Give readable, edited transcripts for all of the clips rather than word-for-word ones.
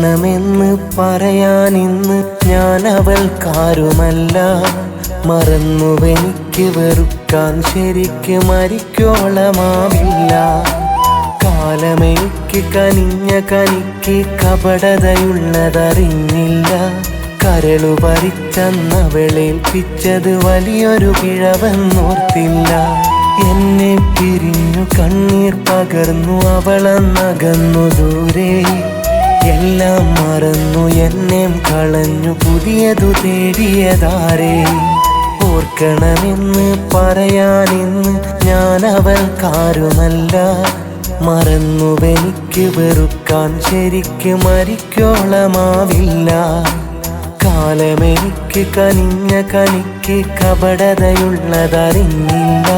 ഓർക്കണമെന്ന് പറയാനിന്ന് ഞാൻ അവൾക്കാരുമല്ല. മറന്നുവെനിക്ക് വെറുക്കാൻ ശരിക്ക് മരിക്കോളമാവില്ല. കാലമെനിക്ക് കനിഞ്ഞ കനിക്ക് കപടതയുള്ളതറിഞ്ഞില്ല. കരളു പറിച്ചന്നവളേൽപ്പിച്ചത് വലിയൊരു പിഴവെന്നോർത്തില്ല. എന്നെ പിരിഞ്ഞു കണ്ണീർ പകർന്നു അവളന്നകന്നു ദൂരെ. എല്ലാം മറന്നു എന്നെയും കളഞ്ഞു പുതിയതു തേടിയതാരേ. ഓർക്കണമെന്ന് പറയാനിന്ന് ഞാൻ അവൾക്കാരുമല്ല. മറന്നുവെനിക്ക് വെറുക്കാൻ ശരിക്ക് മരിക്കോളമാവില്ല. കാലമെനിക്ക് കനിഞ്ഞ കനിക്ക് കപടതയുള്ളതറിഞ്ഞില്ല.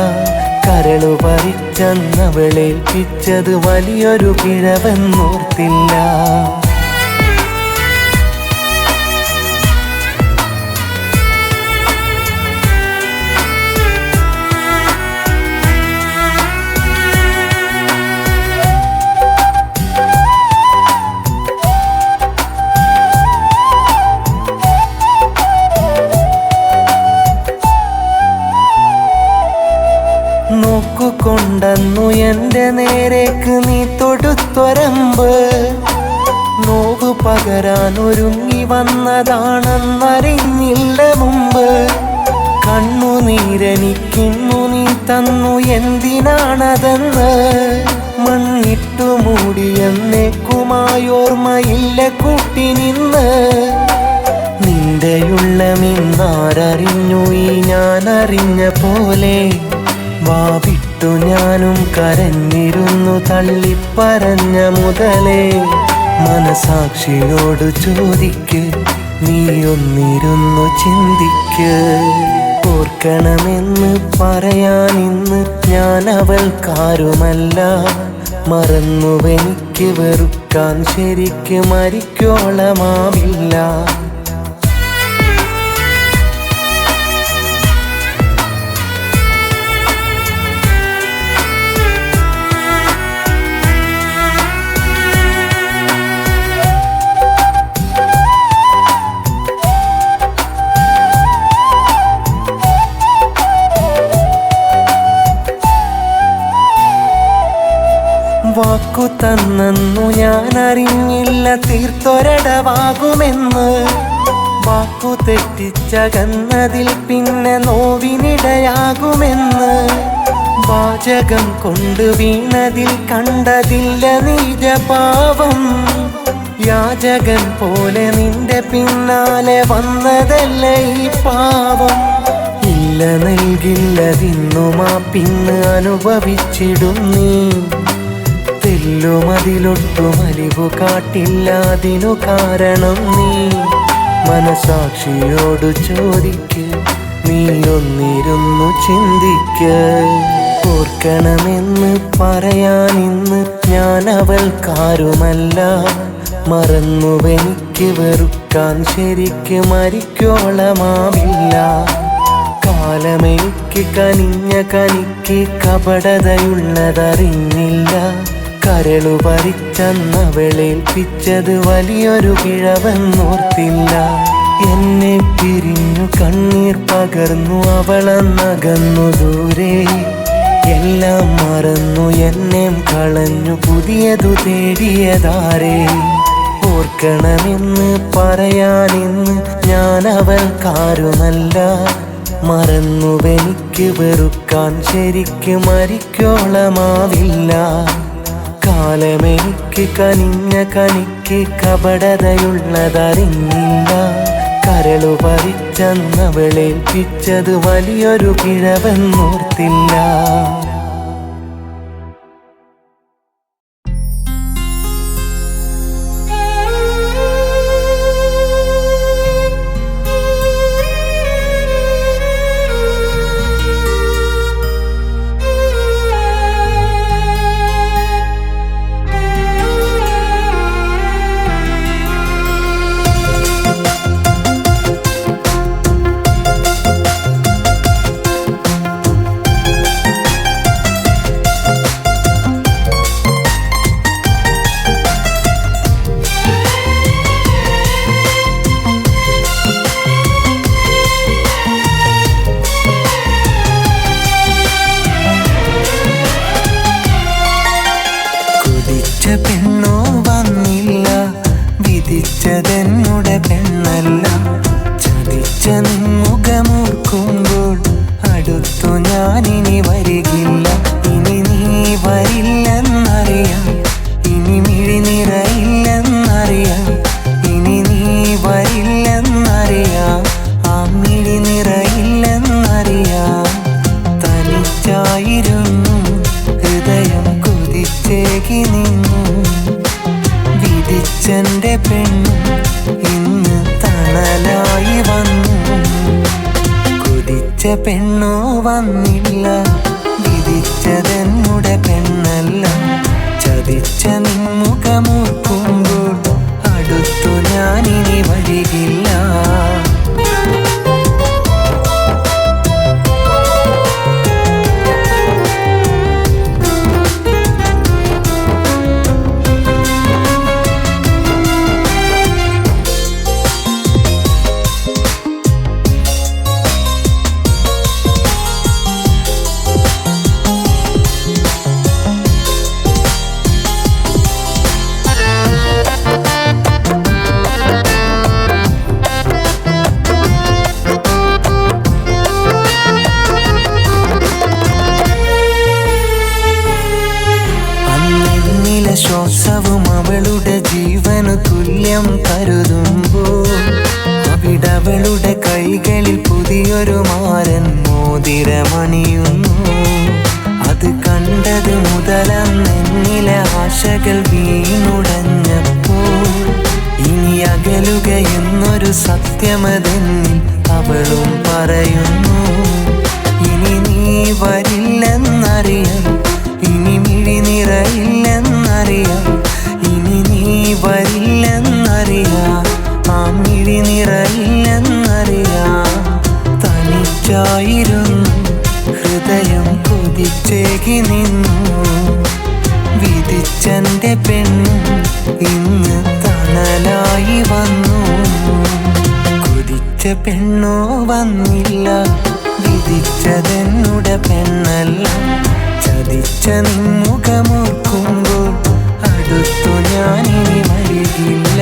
കരളു പറിച്ചന്നവളേൽപ്പിച്ചത് വലിയൊരു പിഴവെന്നോർത്തില്ല. നോക്കുകൊണ്ടെന്നു എൻ്റെ നേരേക്ക് നീ തൊടുത്തൊരമ്പ്. നോവു പകരാനൊരുങ്ങി വന്നതാണെന്നറിഞ്ഞില്ല മുമ്പ്. കണ്ണുനീരെനിക്കിന്നു നീ തന്നു എന്തിനാണതെന്ന്. മണ്ണിട്ടു മൂടി എന്നേക്കുമായോർമ്മയില്ല കൂട്ടി നിന്ന്. നിന്റെയുള്ളമിന്നാരറിഞ്ഞു ഈ ഞാനറിഞ്ഞ പോലെ. വാവിട്ടു ഞാനും കരഞ്ഞിരുന്നു തള്ളിപ്പറഞ്ഞ മുതലേ. മനസാക്ഷിയോട് ചോദിക്ക്, നീയൊന്നിരുന്നു ചിന്തിക്ക്. ഓർക്കണമെന്ന് പറയാനിന്ന് ഞാൻ അവൾക്കാരുമല്ല. മറന്നുവെനിക്ക് വെറുക്കാൻ ശരിക്ക് മരിക്കോളമാവില്ല. വാക്കു തന്നു ഞാനറിഞ്ഞില്ല തീർത്തൊരടവാകുമെന്ന്. വാക്കു തെറ്റിച്ചകന്നതിൽ പിന്നെ നോവിനിടയാകുമെന്ന്. വാചകം കൊണ്ട് വീണതിൽ കണ്ടതില്ല നീജപാവം. യാചകൻ പോലെ നിന്റെ പിന്നാലെ വന്നതല്ല ഈ പാവം. ഇല്ല നൽകില്ലതിന്നുമാ പിന്ന് അനുഭവിച്ചിടും നീ. തെല്ലുമതിലൊട്ടും അലിവു കാട്ടില്ലാതിനു കാരണം നീ. മനസാക്ഷിയോട് ചോദിക്ക്, നീയൊന്നിരുന്നു ചിന്തിക്ക്. ഓർക്കണമെന്ന് പറയാനിന്ന് ഞാൻ അവൾക്കാരുമല്ല. മറന്നുവെനിക്ക് വെറുക്കാൻ ശരിക്ക് മരിക്കോളമാവില്ല. കാലമെനിക്ക് കനിഞ്ഞ കനിക്ക് കപടതയുള്ളതറിഞ്ഞില്ല. കരളു പറിച്ചന്നവളേൽപ്പിച്ചത് വലിയൊരു പിഴവെന്നോർത്തില്ല. എന്നെ പിരിഞ്ഞു കണ്ണീർ പകർന്നു അവളന്നകന്നു ദൂരെ. എല്ലാം മറന്നു എന്നെയും കളഞ്ഞു പുതിയതു തേടിയതാരേ. ഓർക്കണമെന്ന് പറയാനിന്ന് ഞാൻ അവൾക്കാരുമല്ല. മറന്നുവെനിക്ക് വെറുക്കാൻ ശരിക്ക് മരിക്കോളമാവില്ല. കാലമെനിക്ക് കനിഞ്ഞ കനിക്ക് കപടതയുള്ളതറിഞ്ഞില്ല. കരളു പറിച്ചന്നവളേൽപ്പിച്ചത് വലിയൊരു പിഴവെന്നോർത്തില്ല. വിധിച്ച പെണ്ണോ വന്നില്ല. വിധിച്ചതെന്നുടെ പെണ്ണല്ല. ചതിച്ച നിൻമുഖമോർക്കുമ്പോൾ അടുത്തു ഞാനിനി വരികില്ല. ശ്വാസവും അവളുടെ ജീവനു തുല്യം കരുതുമ്പോൾ അവിടവളുടെ കൈകളിൽ പുതിയൊരു മാരൻ മോതിരമണിയുന്നു. അത് കണ്ടത് മുതലെന്നിലെ ആശകൾ വീണുടഞ്ഞപ്പോൾ ഇനി അകലുകയെന്നൊരു സത്യമതെന്നിൽ അവളും പറയുന്നു. ഇനി നീ വരില്ലെന്നറിയാം, ഇനി മിഴി നിറയില്ലെന്നറിയാം. ഇനി നീ വരില്ലെന്നറിയാം, ആ മിഴി നിറയില്ലെന്നറിയാം. തനിച്ചായിരുന്നു ഹൃദയം കൊതിച്ചേകി നിന്നു. വിധിച്ചെന്റെ പെണ്ണും ഇന്ന് തണലായി വന്നു. കൊതിച്ച പെണ്ണോ വന്നില്ല. വിധിച്ചതെന്നുടെ പെണ്ണല്ല. ചതിച്ച നിൻമുഖമോർക്കുമ്പോൾ അടുത്തു ഞാനിനി വരികില്ല.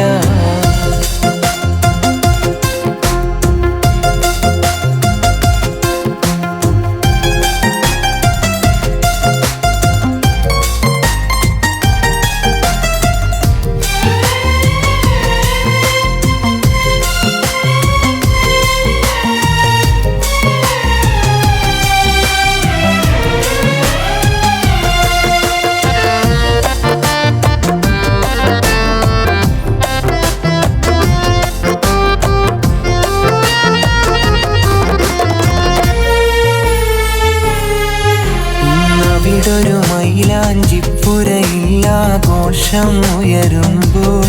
ഇവിടൊരു മൈലാഞ്ചിപ്പുരയില്ലാഘോഷം ഉയരുമ്പോൾ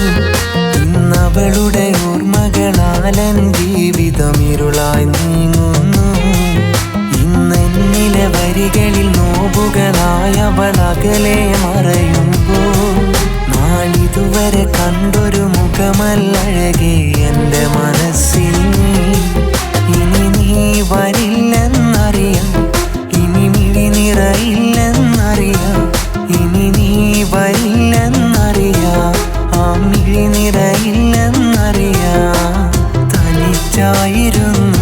ഇന്നവളുടെ ഓർമ്മകളാലൻ ജീവിതം ഇരുളായി നീങ്ങുന്നു. ഇന്നെന്നിലെ വരികളിൽ നോവുകളായവളകലെ മറയുമ്പോൾ നാളിതുവരെ കണ്ടൊരു മുഖമല്ലഴകെ എൻ്റെ മനസ്സിൽ. ഇനി നീ വരില്ലെന്നറിയാം, ഇനി മിഴി നിറയില്ലെന്നറിയാം. ഇനി നീ വരില്ലെന്നറിയാം, ആ മിഴി നിറയില്ലെന്നറിയാം. തനിച്ചായിരുന്നു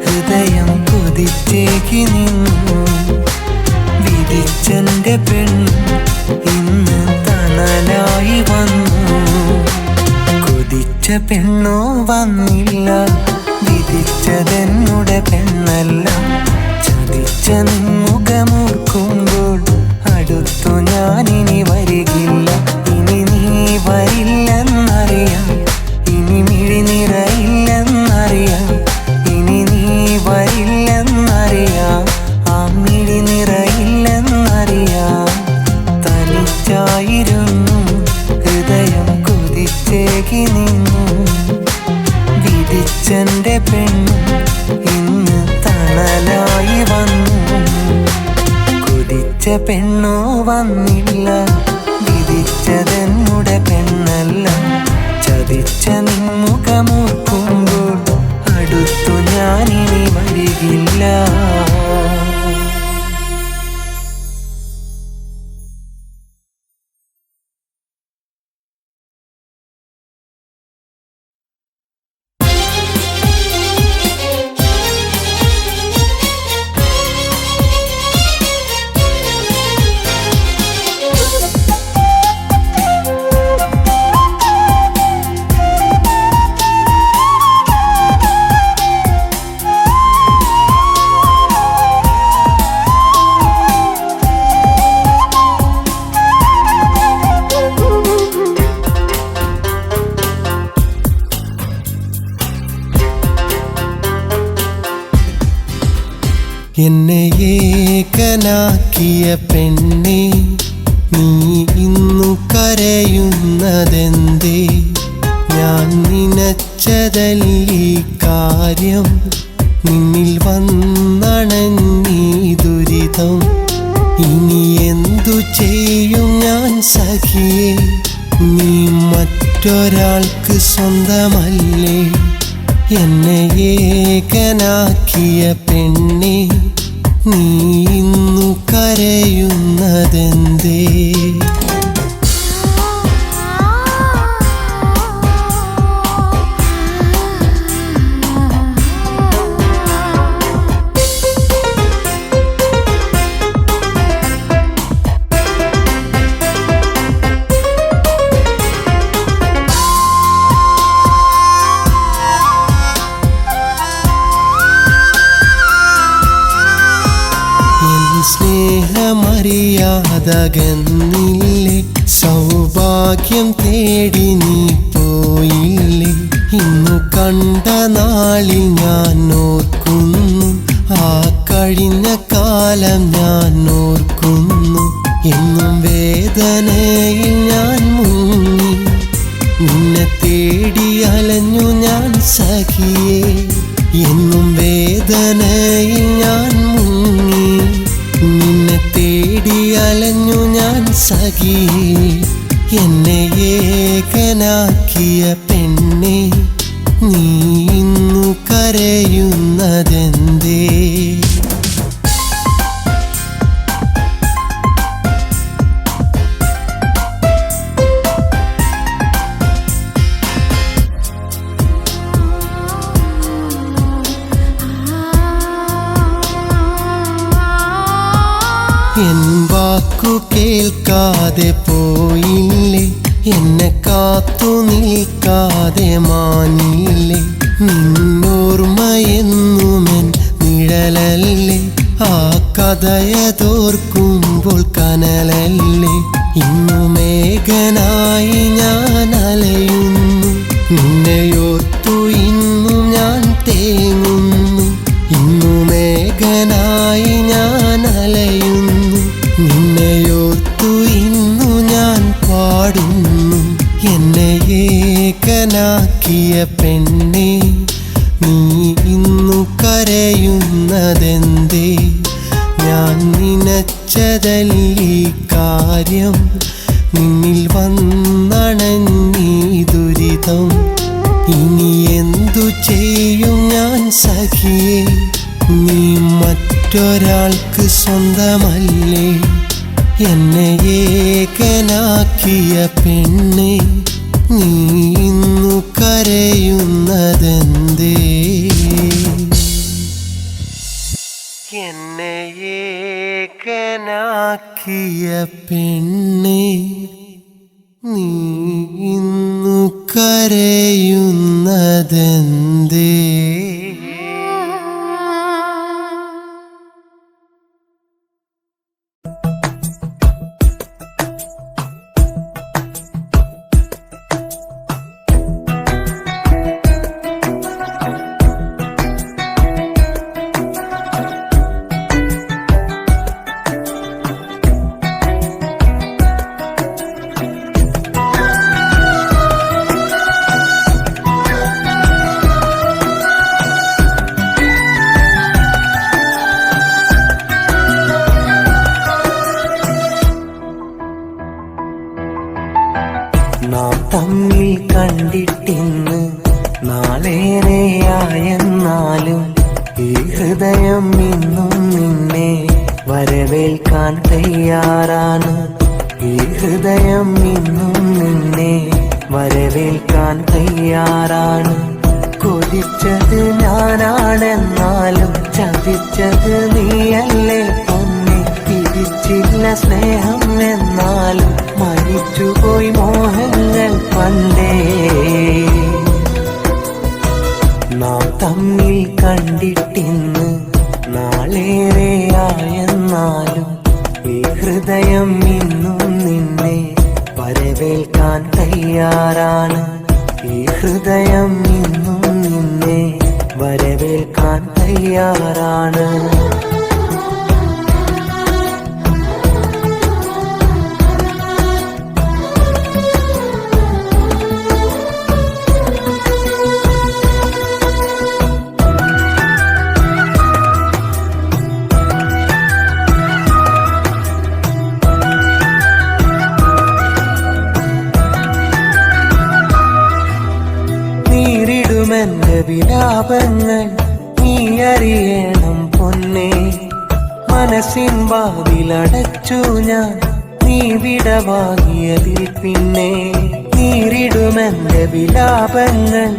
ഹൃദയം കൊതിച്ചേകി നിന്നു. വിധിച്ചെന്റെ പെണ്ണ് ഇന്ന് തണലായി വന്നു. കൊതിച്ച പെണ്ണോ വന്നില്ല. വിധിച്ചതെന്നുടെ പെണ്ണല്ല. ചതിച്ച നിൻമുഖമോർക്കുമ്പോൾ അടുത്തു ഞാനിനി വരികില്ല. ഇനി നീ വരില്ലെന്നറിയാം, ഇനി മിഴി നിറയില്ലെന്നറിയാം. ഇനി നീ വരില്ലെന്നറിയാം, ആ മിഴി നിറയില്ലെന്നറിയാം. തനിച്ചായിരുന്നു ഹൃദയം കൊതിച്ചേകി നിന്നു. വിധിച്ചെന്റെ പെണ്ണ് ഇന്ന് തണലായി വന്നു. കൊതിച്ച പെണ്ണോ വന്നില്ല. വിധിച്ചതെന്നുടെ പെണ്ണല്ല. ചതിച്ച നിൻമുഖമോർക്കുമ്പോൾ അടുത്തു ഞാനിനി വരികില്ല. എന്നെ ഏകനാക്കിയ പെണ്ണേ, നീ ഇന്നു കരയുന്നതെന്തേ? ഞാൻ നിനച്ചതല്ലീ കാര്യം, നിന്നിൽ വന്നണഞ്ഞീ ദുരിതം. ഇനി എന്തു ചെയ്യും ഞാൻ സഖിയേ? നീ മറ്റൊരാൾക്ക് സ്വന്തമല്ലേ? എന്നെ ഏകനാക്കിയ പെണ്ണേ, നീ ഇന്നു കരയുന്നതെന്തേ? സ്നേഹമറിയാതകന്നില്ലേ, സൗഭാഗ്യം തേടി നീ പോയില്ലേ? ഇന്നു കണ്ട നാളിൽ ഞാൻ ഓർക്കുന്നു, ആ കഴിഞ്ഞ കാലം ഞാൻ ഓർക്കുന്നു. എന്നും വേദനയിൽ ഞാൻ മുങ്ങി, നിന്നെ തേടി അലഞ്ഞു ഞാൻ സഖിയേ. എന്നും വേദനയിൽ ഞാൻ മുങ്ങി, നിന്നെ തേടി അലഞ്ഞു ഞാൻ സഖിയേ. എന്നെ ഏകനാക്കിയ പെണ്ണേ, നീ ഇന്നു കരയുന്നതെന്തേ? എൻ വാക്കു കേൾക്കാതെ പോയില്ലേ, എന്നെ കാത്തു നിൽക്കാതെ മാനില്ലേ? നിന്നോർമ്മയെന്നുമെൻ നിഴലല്ലേ, ആ കഥയതോർക്കുമ്പോൾ കനലല്ലേ? ഇന്നു മേഘനായി ഞാൻ അലയുന്നു, നിന്നെയോർത്തു ഇന്നു ഞാൻ തേങ്ങുന്നു. ഇന്നു മേഘനായി ഞാൻ അലയുന്നു, നിന്നെയോർത്തു ഇന്നു ഞാൻ പാടുന്നു. എന്നെ ഏകനാക്കിയ പെണ്ണേ, നീ ഇന്നു കരയുന്നതെന്തേ? ഞാൻ നിനച്ചതല്ലീ കാര്യം, നിന്നിൽ വന്നണഞ്ഞീ ദുരിതം. ഇനി എന്തു ചെയ്യും ഞാൻ സഖിയേ? നീ മറ്റൊരാൾക്ക് സ്വന്തമല്ലേ? എന്നെ ഏകനാക്കിയ പെണ്ണേ, നീ ഇന്നു കരയുന്നതെന്തേ? എന്നെ ഏകനാക്കിയ പെണ്ണേ, നീ ഇന്നു കരയുന്നതെന്തേ? നാം തമ്മിൽ കണ്ടിട്ടിന്ന് നാളേറെയായെന്നാലും ഈ ഹൃദയം ഇന്നും നിന്നെ വരവേൽക്കാൻ തയ്യാറാണ്. ഈ ഹൃദയം ഇന്നും നിന്നെ വരവേൽക്കാൻ തയ്യാറാണ്. കൊതിച്ചത് ഞാനാണെന്നാലും ചതിച്ചത് നീയല്ലേ പൊന്നെ. തിരിച്ചില്ല സ്നേഹം എന്നാലും മരിച്ചുപോയി മോഹങ്ങൾ പണ്ടേ. നാം തമ്മിൽ കണ്ടിട്ടിന്ന് നാളേറെയായെന്നാലും ഈ ഹൃദയം ഇന്നും നിന്നെ വരവേൽക്കാൻ തയ്യാറാണ്. ഈ ഹൃദയം ഇന്നും നിന്നെ വരവേൽക്കാൻ തയ്യാറാണ്. വിലാപങ്ങൾ നീ അറിയണം പൊന്നേ. മനസ്സിൻ വാതിലടച്ചു ഞാൻ നീ വിടവാങ്ങിയതിൽ പിന്നെ. നീരിടുമെന്റെ വിലാപങ്ങൾ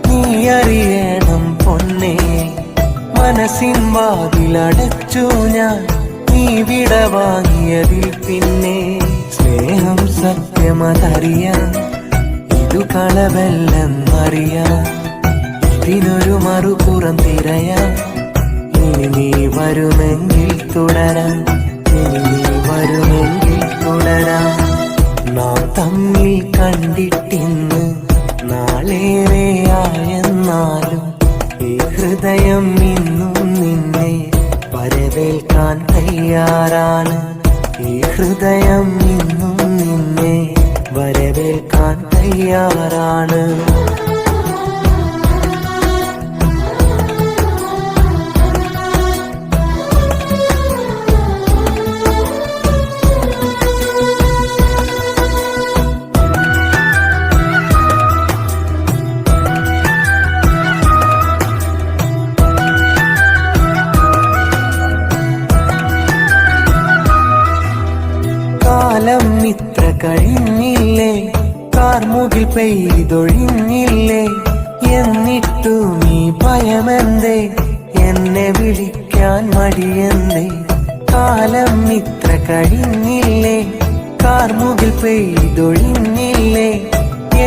നീ അറിയണം പൊന്നേ. മനസ്സിൻ വാതിലടച്ചു ഞാൻ നീ വിടവാങ്ങിയതിൽ പിന്നെ. സ്നേഹം സത്യമതറിയാം, ഇതു കളവല്ലെന്നറിയാം. ഇതിനൊരു മറുപുറം തിരയാം. ഇനി നീ വരുമെങ്കിൽ തുടരാം, ഇനി നീ വരുമെങ്കിൽ തുടരാം. നാം തമ്മിൽ കണ്ടിട്ടിന്ന് നാളേറെയായെന്നാലും ഈ ഹൃദയം ഇന്നും നിന്നെ വരവേൽക്കാൻ തയ്യാറാണ്. ഈ ഹൃദയം ഇന്നും നിന്നെ വരവേൽക്കാൻ തയ്യാറാണ്. കാലം ഇത്ര കഴിഞ്ഞില്ലേ, കാർമുകിൽ പെയ്തൊഴിഞ്ഞില്ലേ. എന്നിട്ടു നീ ഭയമെന്തേ, എന്നെ വിളിക്കാൻ മടിയെന്തേ. കാലം ഇത്ര കഴിഞ്ഞില്ലേ, കാർമുകിൽ പെയ്തൊഴിഞ്ഞില്ലേ.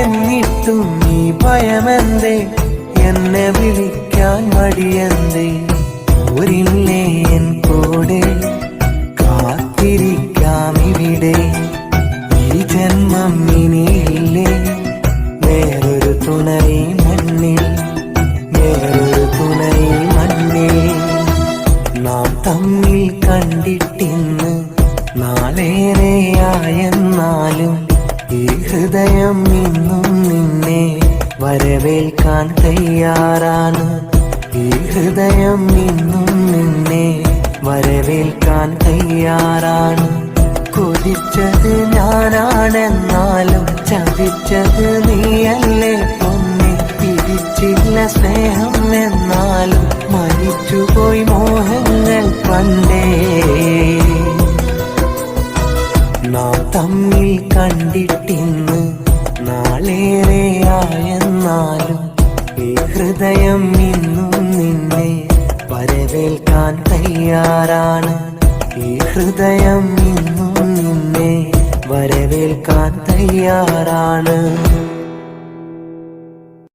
എന്നിട്ടു നീ ഭയമെന്തേ, എന്നെ വിളിക്കാൻ മടിയെന്തേ. ഊരില്ലേ എൻ കൂടെ കാത്തിരിക്കാം ഇവിടെ. ഈ ജന്മം ഇനിയില്ലേ, വേറൊരു തുണൈ മണ്ണിൽ, വേറൊരു തുണൈ മണ്ണിൽ. നാം തമ്മിൽ കണ്ടിട്ടിന്ന് നാളേറെയായെന്നാലും ഈ ഹൃദയം ഇന്നും നിന്നെ വരവേൽക്കാൻ തയ്യാറാണ്. ഈ ഹൃദയം ഇന്നും നിന്നെ വരവേൽക്കാൻ തയ്യാറാണ്. കൊതിച്ചത് ഞാനാണെന്നാലും ചതിച്ചത് നീയല്ലേ പൊന്നെ. പിരിച്ചില്ല സ്നേഹം എന്നാലും മരിച്ചുപോയി മോഹങ്ങൾ പണ്ടേ. നാം തമ്മിൽ കണ്ടിട്ടിന്ന് നാളേറെയായെന്നാലും ഈ ഹൃദയം ഇന്നും നിന്നെ വരവേൽക്കാൻ തയ്യാറാണ്. ഈ ഹൃദയം ഇന്നും നിന്നെ വരവേൽക്കാൻ തയ്യാറാണ്.